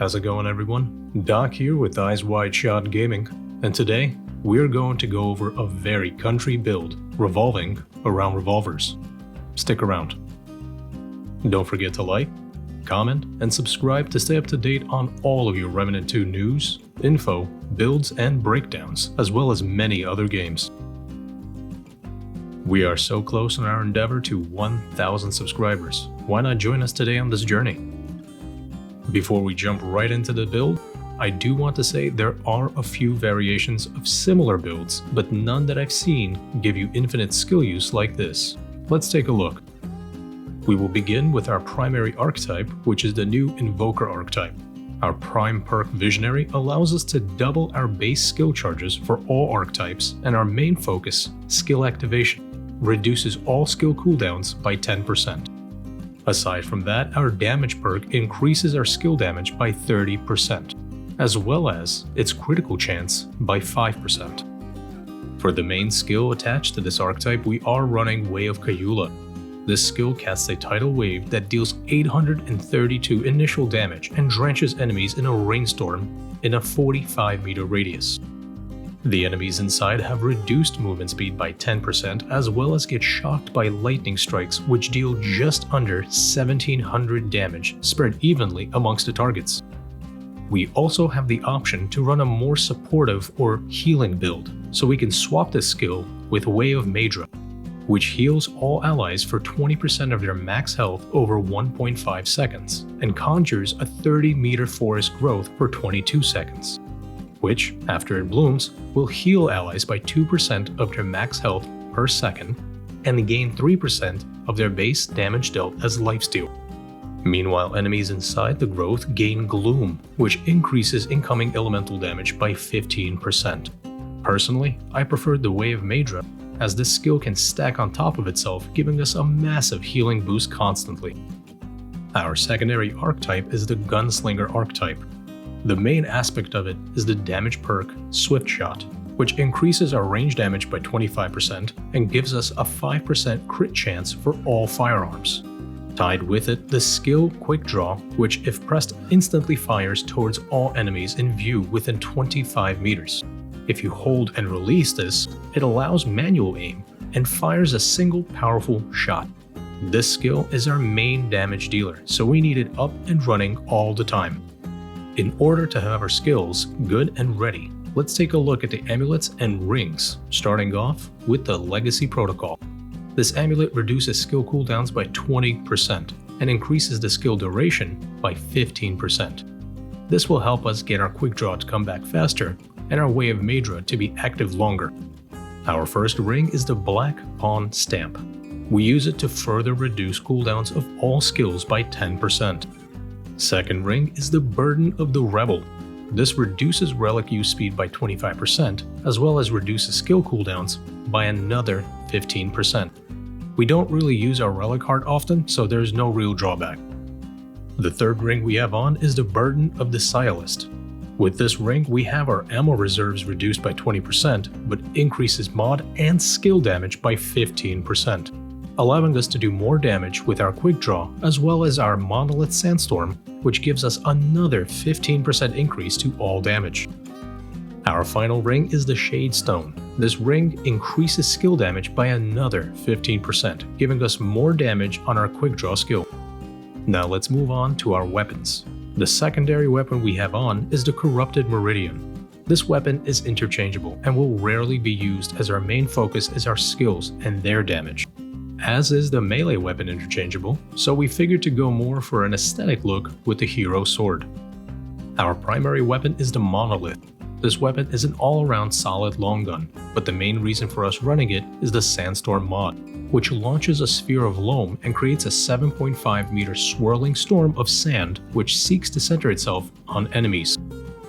How's it going, everyone? Doc here with Eyes Wide Shot Gaming, and today we're going to go over a very country build revolving around revolvers. Stick around. Don't forget to like, comment, and subscribe to stay up to date on all of your Remnant 2 news, info, builds, and breakdowns, as well as many other games. We are so close in our endeavor to 1,000 subscribers. Why not join us today on this journey? Before we jump right into the build, I do want to say there are a few variations of similar builds, but none that I've seen give you infinite skill use like this. Let's take a look. We will begin with our primary archetype, which is the new Invoker archetype. Our prime perk Visionary allows us to double our base skill charges for all archetypes, and our main focus, Skill Activation, reduces all skill cooldowns by 10%. Aside from that, our damage perk increases our skill damage by 30%, as well as its critical chance by 5%. For the main skill attached to this archetype, we are running Way of Kayula. This skill casts a tidal wave that deals 832 initial damage and drenches enemies in a rainstorm in a 45-meter radius. The enemies inside have reduced movement speed by 10%, as well as get shocked by lightning strikes, which deal just under 1,700 damage spread evenly amongst the targets. We also have the option to run a more supportive or healing build, so we can swap this skill with Way of Meidra, which heals all allies for 20% of their max health over 1.5 seconds, and conjures a 30-meter forest growth for 22 seconds, which, after it blooms, will heal allies by 2% of their max health per second, and gain 3% of their base damage dealt as lifesteal. Meanwhile, enemies inside the growth gain Gloom, which increases incoming elemental damage by 15%. Personally, I preferred the Way of Meidra, as this skill can stack on top of itself, giving us a massive healing boost constantly. Our secondary archetype is the Gunslinger archetype. The main aspect of it is the damage perk Swift Shot, which increases our range damage by 25% and gives us a 5% crit chance for all firearms. Tied with it, the skill Quickdraw, which if pressed instantly fires towards all enemies in view within 25 meters. If you hold and release this, it allows manual aim and fires a single powerful shot. This skill is our main damage dealer, so we need it up and running all the time. In order to have our skills good and ready, let's take a look at the amulets and rings, starting off with the Legacy Protocol. This amulet reduces skill cooldowns by 20% and increases the skill duration by 15%. This will help us get our Quickdraw to come back faster and our Way of Meidra to be active longer. Our first ring is the Black Pawn Stamp. We use it to further reduce cooldowns of all skills by 10%. Second ring is the Burden of the Rebel. This reduces relic use speed by 25%, as well as reduces skill cooldowns by another 15%. We don't really use our relic heart often, so there's no real drawback. The third ring we have on is the Burden of the Sciolist. With this ring, we have our ammo reserves reduced by 20%, but increases mod and skill damage by 15%. Allowing us to do more damage with our Quickdraw, as well as our Monolith Sandstorm, which gives us another 15% increase to all damage. Our final ring is the Shade Stone. This ring increases skill damage by another 15%, giving us more damage on our Quickdraw skill. Now let's move on to our weapons. The secondary weapon we have on is the Corrupted Meridian. This weapon is interchangeable and will rarely be used, as our main focus is our skills and their damage. As is the melee weapon interchangeable, so we figured to go more for an aesthetic look with the Hero Sword. Our primary weapon is the Monolith. This weapon is an all-around solid long gun, but the main reason for us running it is the Sandstorm mod, which launches a sphere of loam and creates a 7.5 meter swirling storm of sand which seeks to center itself on enemies.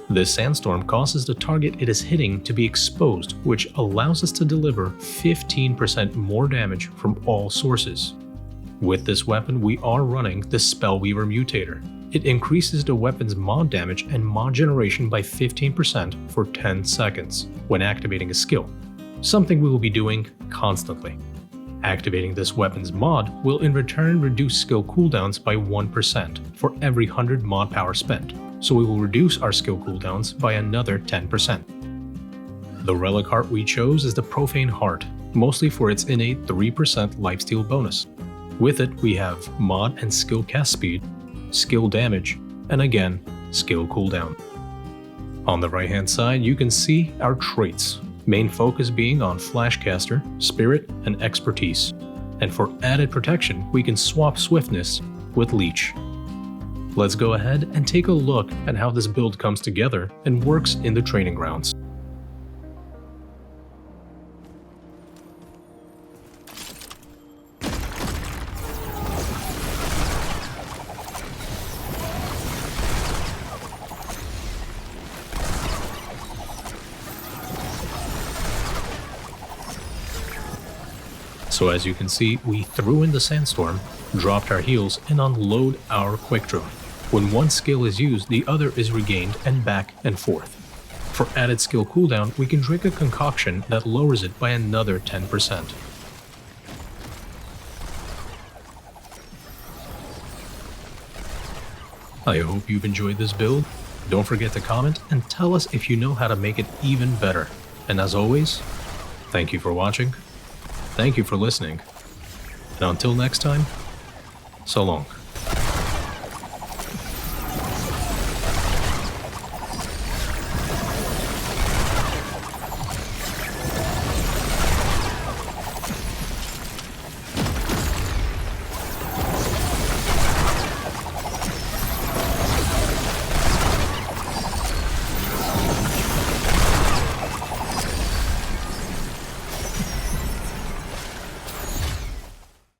This sandstorm causes the target it is hitting to be exposed, which allows us to deliver 15% more damage from all sources. With this weapon, we are running the Spellweaver Mutator. It increases the weapon's mod damage and mod generation by 15% for 10 seconds when activating a skill, something we will be doing constantly. Activating this weapon's mod will in return reduce skill cooldowns by 1% for every 100 mod power spent, so we will reduce our skill cooldowns by another 10%. The relic heart we chose is the Profane Heart, mostly for its innate 3% lifesteal bonus. With it, we have mod and skill cast speed, skill damage, and again, skill cooldown. On the right hand side, you can see our traits, main focus being on Flashcaster, Spirit, and Expertise. And for added protection, we can swap Swiftness with Leech. Let's go ahead and take a look at how this build comes together and works in the training grounds. So as you can see, we threw in the Sandstorm, dropped our heals, and unload our Quickdraw. When one skill is used, the other is regained and back and forth. For added skill cooldown, we can drink a concoction that lowers it by another 10%. I hope you've enjoyed this build. Don't forget to comment and tell us if you know how to make it even better. And as always, thank you for watching. Thank you for listening, and until next time, so long.